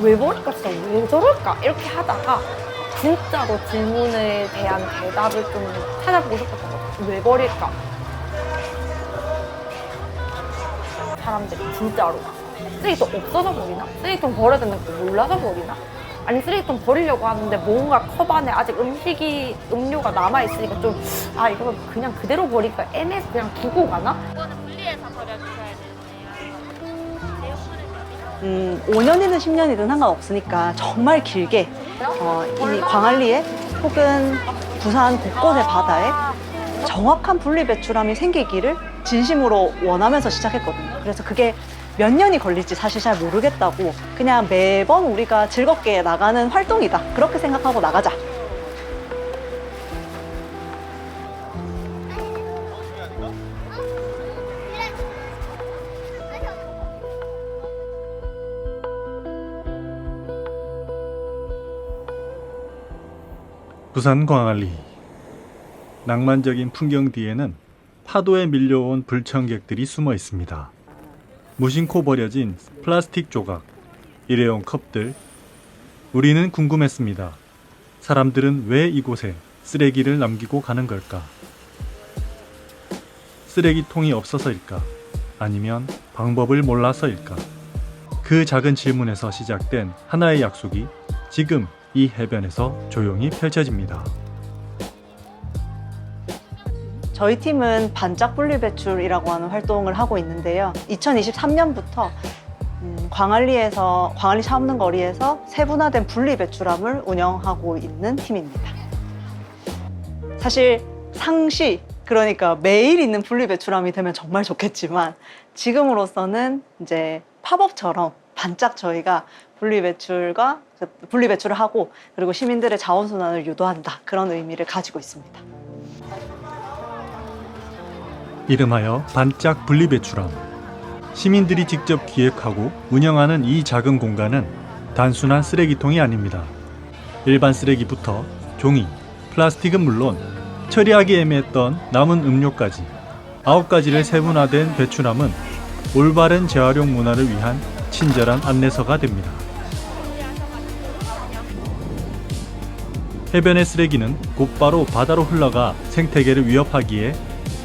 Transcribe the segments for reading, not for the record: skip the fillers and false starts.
왜 버릴까? 진짜 왜 저럴까? 이렇게 하다가 진짜로 질문에 대한 대답을 좀 찾아보고 싶었던 거죠. 왜 버릴까? 사람들이 진짜로 쓰레기통 없어서 버리나? 쓰레기통 버려야 되는 거 몰라서 버리나? 아니 쓰레기통 버리려고 하는데 뭔가 컵 안에 아직 음료가 남아있으니까 좀 이거 그냥 그대로 버릴까 애매해서 그냥 두고 가나? 이거는 분리해서 버려주셔야 되는데요. 5년이든 10년이든 상관없으니까 정말 길게 이 광안리에 혹은 부산 곳곳의 바다에 정확한 분리 배출함이 생기기를 진심으로 원하면서 시작했거든요. 그래서 그게 몇 년이 걸릴지 사실 잘 모르겠다고 그냥 매번 우리가 즐겁게 나가는 활동이다. 그렇게 생각하고 나가자. 부산 광안리. 낭만적인 풍경 뒤에는 파도에 밀려온 불청객들이 숨어 있습니다. 무심코 버려진 플라스틱 조각, 일회용 컵들. 우리는 궁금했습니다. 사람들은 왜 이곳에 쓰레기를 남기고 가는 걸까? 쓰레기통이 없어서일까? 아니면 방법을 몰라서일까? 그 작은 질문에서 시작된 하나의 약속이 지금 이 해변에서 조용히 펼쳐집니다. 저희 팀은 반짝 분리 배출이라고 하는 활동을 하고 있는데요. 2023년부터 광안리 차 없는 거리에서 세분화된 분리 배출함을 운영하고 있는 팀입니다. 사실 상시, 그러니까 매일 있는 분리 배출함이 되면 정말 좋겠지만 지금으로서는 이제 팝업처럼 반짝 저희가 분리 배출을 하고 그리고 시민들의 자원순환을 유도한다, 그런 의미를 가지고 있습니다. 이름하여 반짝 분리배출함. 시민들이 직접 기획하고 운영하는 이 작은 공간은 단순한 쓰레기통이 아닙니다. 일반 쓰레기부터 종이, 플라스틱은 물론 처리하기 애매했던 남은 음료까지 9가지를 세분화된 배출함은 올바른 재활용 문화를 위한 친절한 안내서가 됩니다. 해변의 쓰레기는 곧바로 바다로 흘러가 생태계를 위협하기에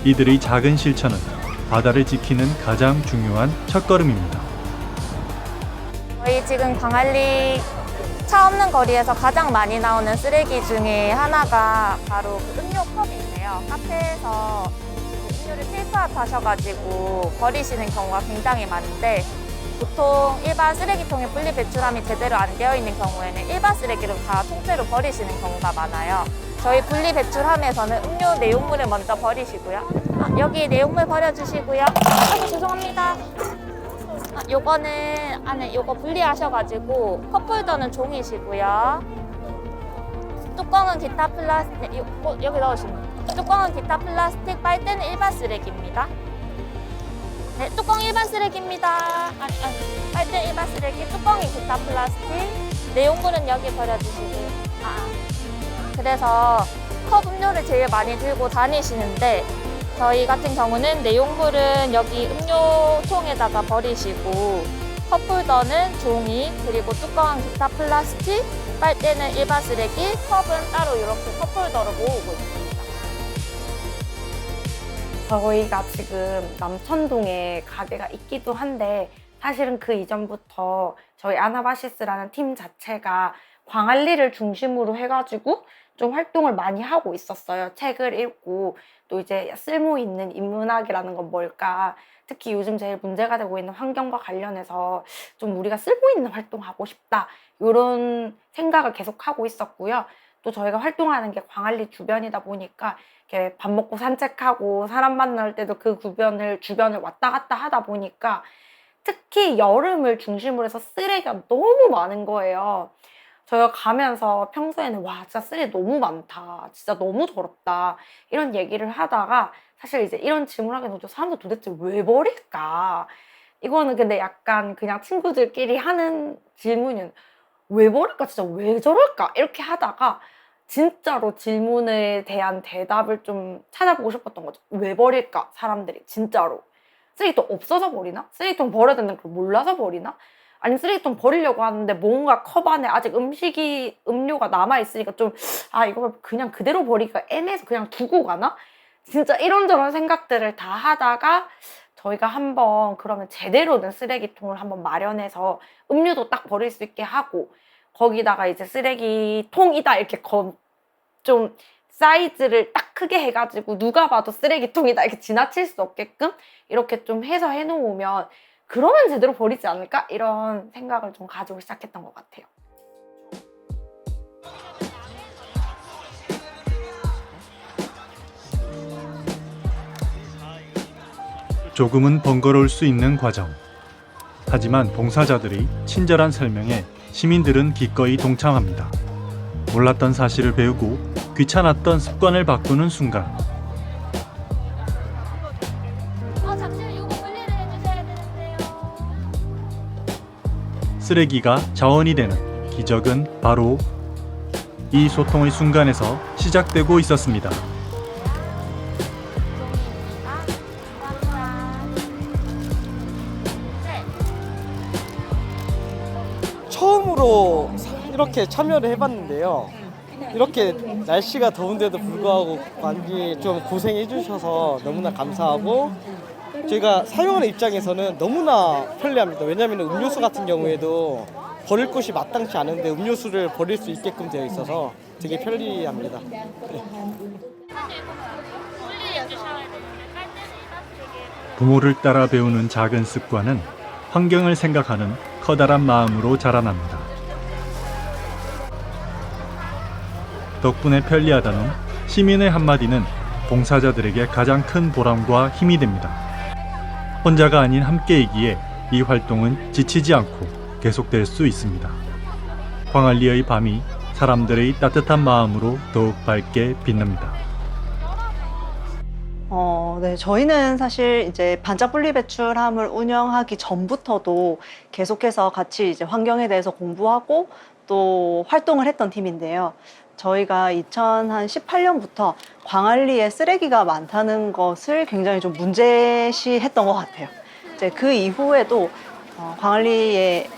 이들의 작은 실천은 바다를 지키는 가장 중요한 첫걸음입니다. 저희 지금 광안리 차 없는 거리에서 가장 많이 나오는 쓰레기 중에 하나가 바로 그 음료 컵인데요. 카페에서 음료를 필수업 하셔가지고 버리시는 경우가 굉장히 많은데, 보통 일반 쓰레기통에 분리 배출함이 제대로 안 되어 있는 경우에는 일반 쓰레기로 다 통째로 버리시는 경우가 많아요. 저희 분리 배출함에서는 음료 내용물을 먼저 버리시고요. 여기 내용물 버려주시고요. 죄송합니다. 요거는 안에 요거 분리하셔가지고 컵홀더는 종이시고요. 뚜껑은 기타 플라스틱, 여기 넣으시면 뚜껑은 기타 플라스틱, 빨대는 일반 쓰레기입니다. 네, 뚜껑 일반 쓰레기입니다. 빨대 일반 쓰레기, 뚜껑이 기타 플라스틱, 내용물은 여기 버려주시고요. 그래서 컵 음료를 제일 많이 들고 다니시는데, 저희 같은 경우는 내용물은 여기 음료통에다가 버리시고, 컵홀더는 종이, 그리고 뚜껑은 기타 플라스틱, 빨대는 일반 쓰레기, 컵은 따로 이렇게 컵홀더로 모으고 있습니다. 저희가 지금 남천동에 가게가 있기도 한데 사실은 그 이전부터 저희 아나바시스라는 팀 자체가 광안리를 중심으로 해가지고 좀 활동을 많이 하고 있었어요. 책을 읽고 또 이제 쓸모 있는 인문학이라는 건 뭘까, 특히 요즘 제일 문제가 되고 있는 환경과 관련해서 좀 우리가 쓸모 있는 활동하고 싶다, 이런 생각을 계속 하고 있었고요. 또 저희가 활동하는 게 광안리 주변이다 보니까 이렇게 밥 먹고 산책하고 사람 만날 때도 그 주변을 왔다 갔다 하다 보니까 특히 여름을 중심으로 해서 쓰레기가 너무 많은 거예요. 저희가 가면서 평소에는 와 진짜 쓰레기 너무 많다, 진짜 너무 더럽다, 이런 얘기를 하다가 사실 이제 이런 질문을 하게 되죠. 사람들 도대체 왜 버릴까? 이거는 근데 약간 그냥 친구들끼리 하는 질문은 왜 버릴까? 진짜 왜 저럴까? 이렇게 하다가 진짜로 질문에 대한 대답을 좀 찾아보고 싶었던 거죠. 왜 버릴까? 사람들이 진짜로. 쓰레기통 없어서 버리나? 쓰레기통 버려야 되는 걸 몰라서 버리나? 아니 쓰레기통 버리려고 하는데 뭔가 컵 안에 아직 음료가 남아있으니까 좀 이걸 그냥 그대로 버리기가 애매해서 그냥 두고 가나? 진짜 이런저런 생각들을 다 하다가 저희가 한번 그러면 제대로 된 쓰레기통을 한번 마련해서 음료도 딱 버릴 수 있게 하고 거기다가 이제 쓰레기통이다 이렇게 좀 사이즈를 딱 크게 해가지고 누가 봐도 쓰레기통이다 이렇게 지나칠 수 없게끔 이렇게 좀 해서 해놓으면 그러면 제대로 버리지 않을까? 이런 생각을 좀 가지고 시작했던 것 같아요. 조금은 번거로울 수 있는 과정. 하지만 봉사자들의 친절한 설명에 시민들은 기꺼이 동참합니다. 몰랐던 사실을 배우고 귀찮았던 습관을 바꾸는 순간 잠시만 이거 분리를 해주셔야 되는데요. 쓰레기가 자원이 되는 기적은 바로 이 소통의 순간에서 시작되고 있었습니다. 처음으로 이렇게 참여를 해봤는데요. 이렇게 날씨가 더운데도 불구하고 많이 좀 고생해 주셔서 너무나 감사하고 저희가 사용하는 입장에서는 너무나 편리합니다. 왜냐하면 음료수 같은 경우에도 버릴 곳이 마땅치 않은데 음료수를 버릴 수 있게끔 되어 있어서 되게 편리합니다. 네. 부모를 따라 배우는 작은 습관은 환경을 생각하는 커다란 마음으로 자라납니다. 덕분에 편리하다는 시민의 한마디는 봉사자들에게 가장 큰 보람과 힘이 됩니다. 혼자가 아닌 함께이기에 이 활동은 지치지 않고 계속될 수 있습니다. 광안리의 밤이 사람들의 따뜻한 마음으로 더욱 밝게 빛납니다. 네, 저희는 사실 이제 반짝 분리배출함을 운영하기 전부터도 계속해서 같이 이제 환경에 대해서 공부하고 또 활동을 했던 팀인데요. 저희가 2018년부터 광안리에 쓰레기가 많다는 것을 굉장히 좀 문제시했던 것 같아요. 이제 그 이후에도 광안리에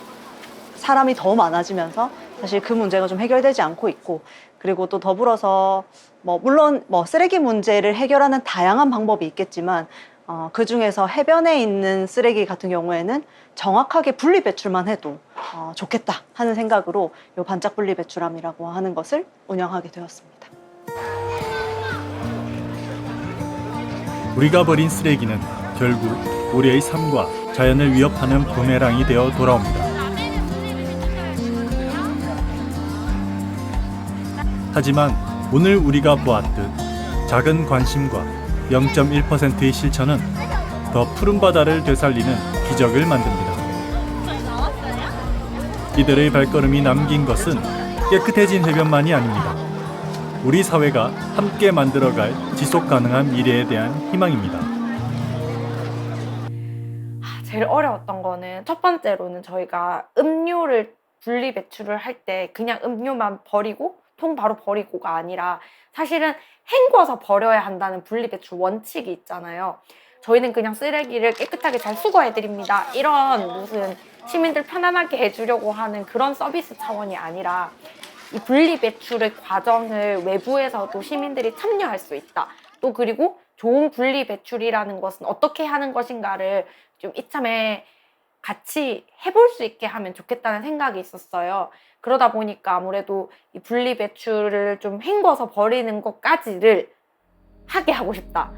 사람이 더 많아지면서 사실 그 문제가 좀 해결되지 않고 있고, 그리고 또 더불어서 물론 쓰레기 문제를 해결하는 다양한 방법이 있겠지만 그 중에서 해변에 있는 쓰레기 같은 경우에는 정확하게 분리 배출만 해도 좋겠다 하는 생각으로 이 반짝 분리 배출함이라고 하는 것을 운영하게 되었습니다. 우리가 버린 쓰레기는 결국 우리의 삶과 자연을 위협하는 부메랑이 되어 돌아옵니다. 하지만 오늘 우리가 보았듯 작은 관심과 0.1%의 실천은 더 푸른 바다를 되살리는 기적을 만듭니다. 이들의 발걸음이 남긴 것은 깨끗해진 해변만이 아닙니다. 우리 사회가 함께 만들어갈 지속 가능한 미래에 대한 희망입니다. 제일 어려웠던 거는 첫 번째로는 저희가 음료를 분리 배출을 할 때 그냥 음료만 버리고 통 바로 버리고가 아니라 사실은 헹궈서 버려야 한다는 분리배출 원칙이 있잖아요. 저희는 그냥 쓰레기를 깨끗하게 잘 수거해드립니다. 이런 무슨 시민들 편안하게 해주려고 하는 그런 서비스 차원이 아니라 이 분리배출의 과정을 외부에서도 시민들이 참여할 수 있다. 또 그리고 좋은 분리배출이라는 것은 어떻게 하는 것인가를 좀 이참에 같이 해볼 수 있게 하면 좋겠다는 생각이 있었어요. 그러다 보니까 아무래도 이 분리배출을 좀 헹궈서 버리는 것까지를 하게 하고 싶다.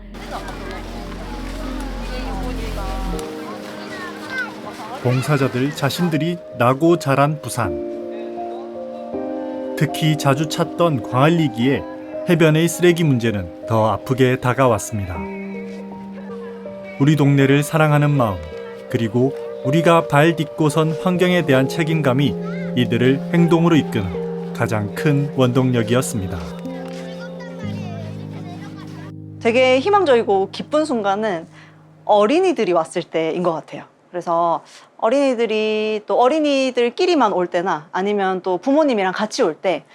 봉사자들 자신들이 나고 자란 부산. 특히 자주 찾던 광안리기에 해변의 쓰레기 문제는 더 아프게 다가왔습니다. 우리 동네를 사랑하는 마음, 그리고 우리가 발 딛고 선 환경에 대한 책임감이 이들을 행동으로 이끄는 가장 큰 원동력이었습니다. 되게 희망적이고 기쁜 순간은 어린이들이 왔을 때인 것 같아요. 그래서 어린이들이 또 어린이들끼리만 올 때나 아니면 또 부모님이랑 같이 올 때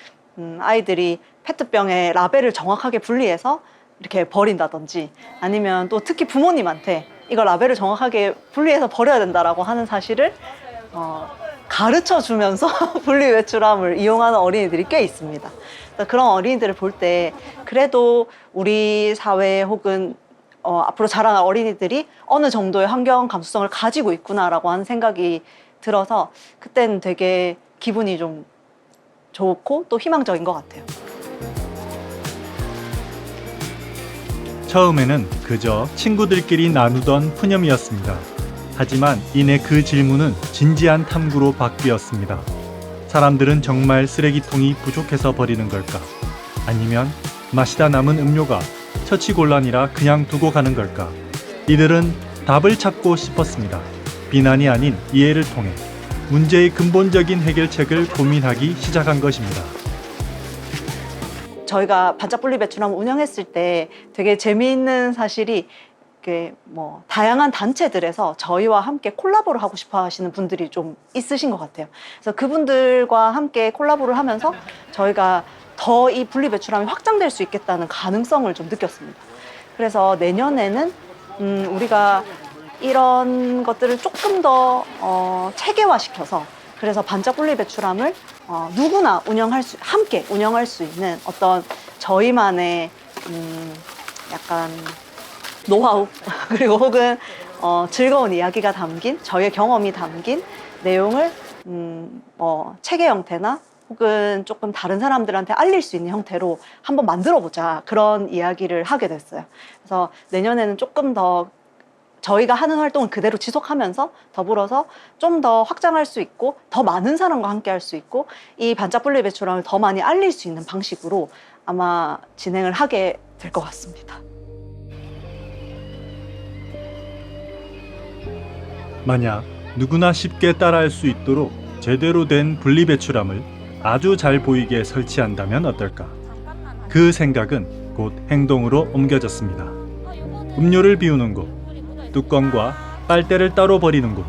아이들이 페트병에 라벨을 정확하게 분리해서 이렇게 버린다든지, 아니면 또 특히 부모님한테 이거 라벨을 정확하게 분리해서 버려야 된다라고 하는 사실을 가르쳐 주면서 분리배출함을 이용하는 어린이들이 꽤 있습니다. 그래서 그런 어린이들을 볼 때 그래도 우리 사회 혹은 앞으로 자라날 어린이들이 어느 정도의 환경 감수성을 가지고 있구나라고 하는 생각이 들어서 그때는 되게 기분이 좀 좋고 또 희망적인 것 같아요. 처음에는 그저 친구들끼리 나누던 푸념이었습니다. 하지만 이내 그 질문은 진지한 탐구로 바뀌었습니다. 사람들은 정말 쓰레기통이 부족해서 버리는 걸까? 아니면 마시다 남은 음료가 처치곤란이라 그냥 두고 가는 걸까? 이들은 답을 찾고 싶었습니다. 비난이 아닌 이해를 통해 문제의 근본적인 해결책을 고민하기 시작한 것입니다. 저희가 반짝 분리배출함을 운영했을 때 되게 재미있는 사실이 다양한 단체들에서 저희와 함께 콜라보를 하고 싶어 하시는 분들이 좀 있으신 것 같아요. 그래서 그분들과 함께 콜라보를 하면서 저희가 더 이 분리배출함이 확장될 수 있겠다는 가능성을 좀 느꼈습니다. 그래서 내년에는 우리가 이런 것들을 조금 더 체계화시켜서 그래서 반짝 분리배출함을 누구나 함께 운영할 수 있는 어떤 저희만의 약간 노하우 그리고 혹은 즐거운 이야기가 담긴 저희의 경험이 담긴 내용을 체계 형태나 혹은 조금 다른 사람들한테 알릴 수 있는 형태로 한번 만들어보자 그런 이야기를 하게 됐어요. 그래서 내년에는 조금 더 저희가 하는 활동을 그대로 지속하면서 더불어서 좀 더 확장할 수 있고 더 많은 사람과 함께 할 수 있고 이 반짝 분리배출함을 더 많이 알릴 수 있는 방식으로 아마 진행을 하게 될 것 같습니다. 만약 누구나 쉽게 따라할 수 있도록 제대로 된 분리배출함을 아주 잘 보이게 설치한다면 어떨까? 그 생각은 곧 행동으로 옮겨졌습니다. 음료를 비우는 곳, 뚜껑과 빨대를 따로 버리는 곳,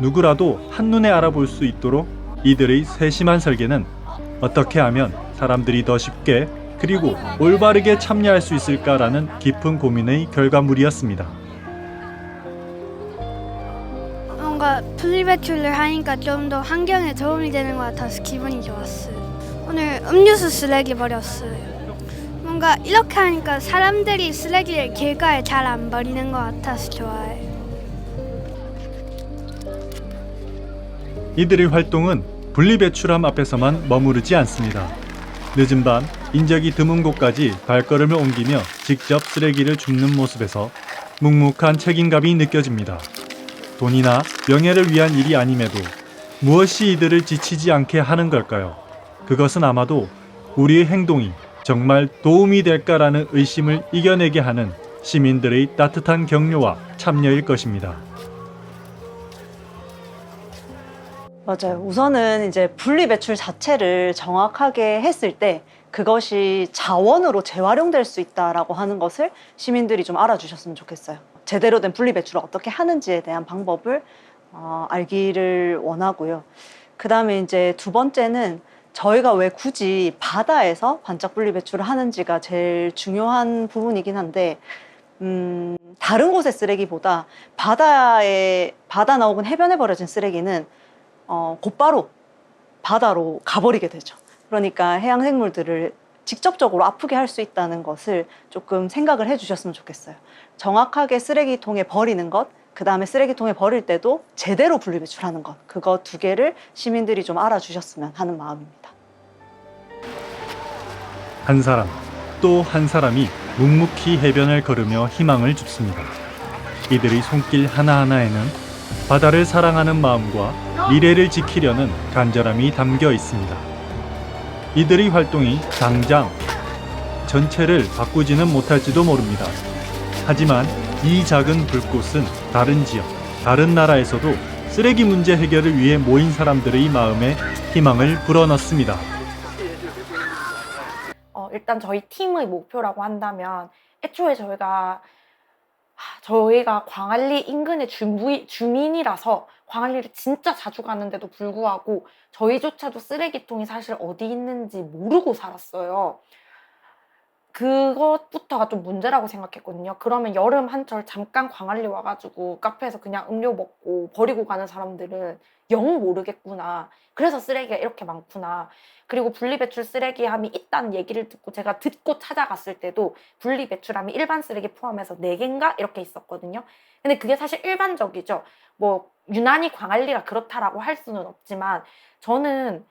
누구라도 한눈에 알아볼 수 있도록 이들의 세심한 설계는 어떻게 하면 사람들이 더 쉽게 그리고 올바르게 참여할 수 있을까라는 깊은 고민의 결과물이었습니다. 뭔가 분리배출을 하니까 좀 더 환경에 도움이 되는 것 같아서 기분이 좋았어요. 오늘 음료수 쓰레기 버렸어요. 뭔가 이렇게 하니까 사람들이 쓰레기를 길가에 잘 안 버리는 것 같아서 좋아해요. 이들의 활동은 분리배출함 앞에서만 머무르지 않습니다. 늦은 밤 인적이 드문 곳까지 발걸음을 옮기며 직접 쓰레기를 줍는 모습에서 묵묵한 책임감이 느껴집니다. 돈이나 명예를 위한 일이 아님에도 무엇이 이들을 지치지 않게 하는 걸까요? 그것은 아마도 우리의 행동이 정말 도움이 될까라는 의심을 이겨내게 하는 시민들의 따뜻한 격려와 참여일 것입니다. 맞아요. 우선은 이제 분리배출 자체를 정확하게 했을 때 그것이 자원으로 재활용될 수 있다라고 하는 것을 시민들이 좀 알아주셨으면 좋겠어요. 제대로 된 분리배출을 어떻게 하는지에 대한 방법을 알기를 원하고요. 그 다음에 이제 두 번째는 저희가 왜 굳이 바다에서 반짝 분리배출을 하는지가 제일 중요한 부분이긴 한데 다른 곳의 쓰레기보다 바다나 혹은 해변에 버려진 쓰레기는 곧바로 바다로 가버리게 되죠. 그러니까 해양 생물들을 직접적으로 아프게 할 수 있다는 것을 조금 생각을 해주셨으면 좋겠어요. 정확하게 쓰레기통에 버리는 것, 그 다음에 쓰레기통에 버릴 때도 제대로 분리배출하는 것, 그거 두 개를 시민들이 좀 알아주셨으면 하는 마음입니다. 한 사람 또 한 사람이 묵묵히 해변을 걸으며 희망을 줍습니다. 이들의 손길 하나하나에는 바다를 사랑하는 마음과 미래를 지키려는 간절함이 담겨 있습니다. 이들의 활동이 당장 전체를 바꾸지는 못할지도 모릅니다. 하지만 이 작은 불꽃은 다른 지역, 다른 나라에서도 쓰레기 문제 해결을 위해 모인 사람들의 마음에 희망을 불어넣습니다. 일단 저희 팀의 목표라고 한다면 애초에 저희가 광안리 인근의 주민이라서 광안리를 진짜 자주 가는데도 불구하고 저희조차도 쓰레기통이 사실 어디 있는지 모르고 살았어요. 그것부터가 좀 문제라고 생각했거든요. 그러면 여름 한철 잠깐 광안리 와가지고 카페에서 그냥 음료 먹고 버리고 가는 사람들은 영 모르겠구나. 그래서 쓰레기가 이렇게 많구나. 그리고 분리배출 쓰레기함이 있다는 얘기를 듣고 제가 듣고 찾아갔을 때도 분리배출함이 일반 쓰레기 포함해서 4개인가 이렇게 있었거든요. 근데 그게 사실 일반적이죠. 뭐 유난히 광안리가 그렇다라고 할 수는 없지만 저는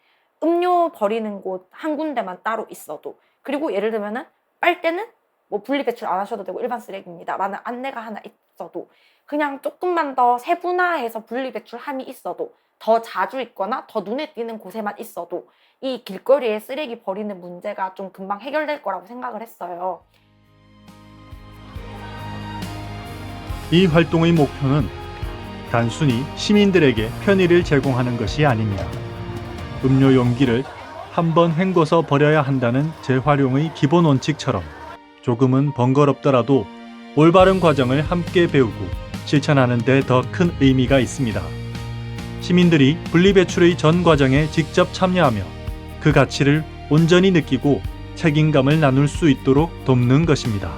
음료 버리는 곳 한 군데만 따로 있어도, 그리고 예를 들면은 빨대는 뭐 분리배출 안 하셔도 되고 일반 쓰레기입니다 라는 안내가 하나 있어도, 그냥 조금만 더 세분화해서 분리배출함이 있어도, 더 자주 있거나 더 눈에 띄는 곳에만 있어도 이 길거리에 쓰레기 버리는 문제가 좀 금방 해결될 거라고 생각을 했어요. 이 활동의 목표는 단순히 시민들에게 편의를 제공하는 것이 아닙니다. 음료 용기를 한 번 헹궈서 버려야 한다는 재활용의 기본 원칙처럼 조금은 번거롭더라도 올바른 과정을 함께 배우고 실천하는 데 더 큰 의미가 있습니다. 시민들이 분리배출의 전 과정에 직접 참여하며 그 가치를 온전히 느끼고 책임감을 나눌 수 있도록 돕는 것입니다.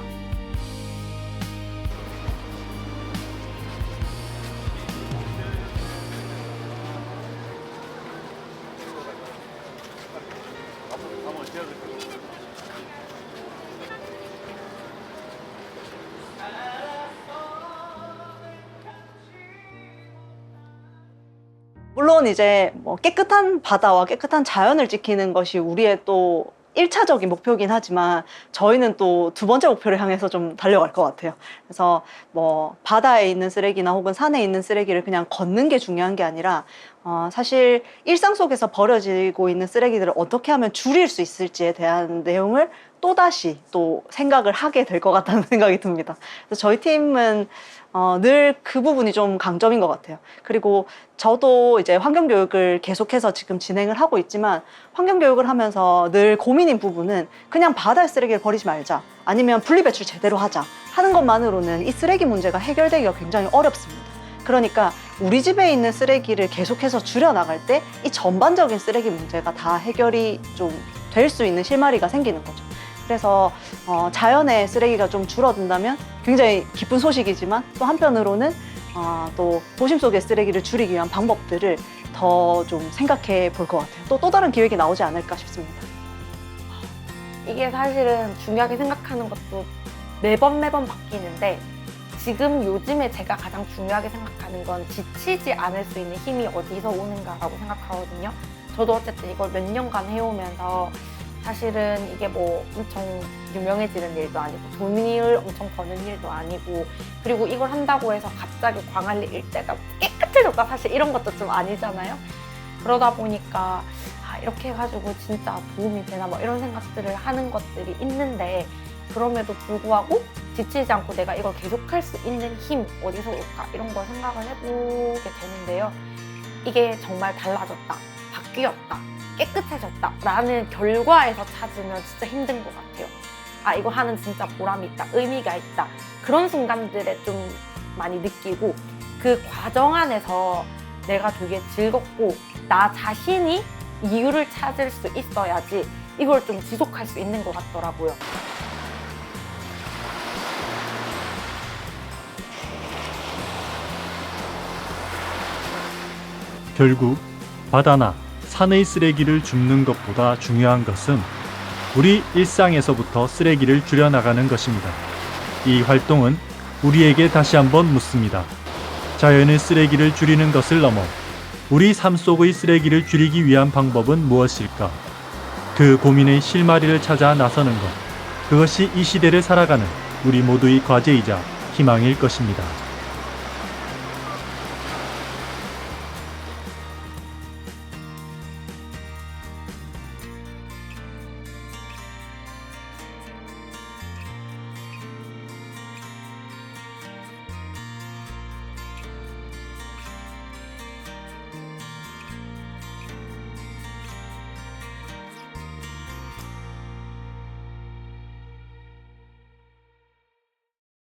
물론 이제 뭐 깨끗한 바다와 깨끗한 자연을 지키는 것이 우리의 또 1차적인 목표긴 하지만 저희는 또 두 번째 목표를 향해서 좀 달려갈 것 같아요. 그래서 뭐 바다에 있는 쓰레기나 혹은 산에 있는 쓰레기를 그냥 걷는 게 중요한 게 아니라 사실 일상 속에서 버려지고 있는 쓰레기들을 어떻게 하면 줄일 수 있을지에 대한 내용을 또다시 또 생각을 하게 될 것 같다는 생각이 듭니다. 그래서 저희 팀은 늘 그 부분이 좀 강점인 것 같아요. 그리고 저도 이제 환경교육을 계속해서 지금 진행을 하고 있지만 환경교육을 하면서 늘 고민인 부분은 그냥 바다에 쓰레기를 버리지 말자, 아니면 분리배출 제대로 하자 하는 것만으로는 이 쓰레기 문제가 해결되기가 굉장히 어렵습니다. 그러니까 우리 집에 있는 쓰레기를 계속해서 줄여나갈 때 이 전반적인 쓰레기 문제가 다 해결이 좀 될 수 있는 실마리가 생기는 거죠. 그래서 자연의 쓰레기가 좀 줄어든다면 굉장히 기쁜 소식이지만 또 한편으로는 또 도심 속의 쓰레기를 줄이기 위한 방법들을 더 좀 생각해 볼 것 같아요. 또 다른 기획이 나오지 않을까 싶습니다. 이게 사실은 중요하게 생각하는 것도 매번 바뀌는데, 지금 요즘에 제가 가장 중요하게 생각하는 건 지치지 않을 수 있는 힘이 어디서 오는가라고 생각하거든요. 저도 어쨌든 이걸 몇 년간 해오면서 사실은 이게 뭐 엄청 유명해지는 일도 아니고 돈을 엄청 버는 일도 아니고, 그리고 이걸 한다고 해서 갑자기 광안리 일대가 깨끗해졌다, 사실 이런 것도 좀 아니잖아요. 그러다 보니까 이렇게 해가지고 진짜 도움이 되나 뭐 이런 생각들을 하는 것들이 있는데, 그럼에도 불구하고 지치지 않고 내가 이걸 계속할 수 있는 힘 어디서 올까 이런 걸 생각을 해보게 되는데요. 이게 정말 달라졌다, 바뀌었다, 깨끗해졌다 라는 결과에서 찾으면 진짜 힘든 것 같아요. 이거 하는 진짜 보람이 있다, 의미가 있다, 그런 순간들에 좀 많이 느끼고, 그 과정 안에서 내가 되게 즐겁고 나 자신이 이유를 찾을 수 있어야지 이걸 좀 지속할 수 있는 것 같더라고요. 결국 바다나 산의 쓰레기를 줍는 것보다 중요한 것은 우리 일상에서부터 쓰레기를 줄여나가는 것입니다. 이 활동은 우리에게 다시 한번 묻습니다. 자연의 쓰레기를 줄이는 것을 넘어 우리 삶 속의 쓰레기를 줄이기 위한 방법은 무엇일까? 그 고민의 실마리를 찾아 나서는 것, 그것이 이 시대를 살아가는 우리 모두의 과제이자 희망일 것입니다.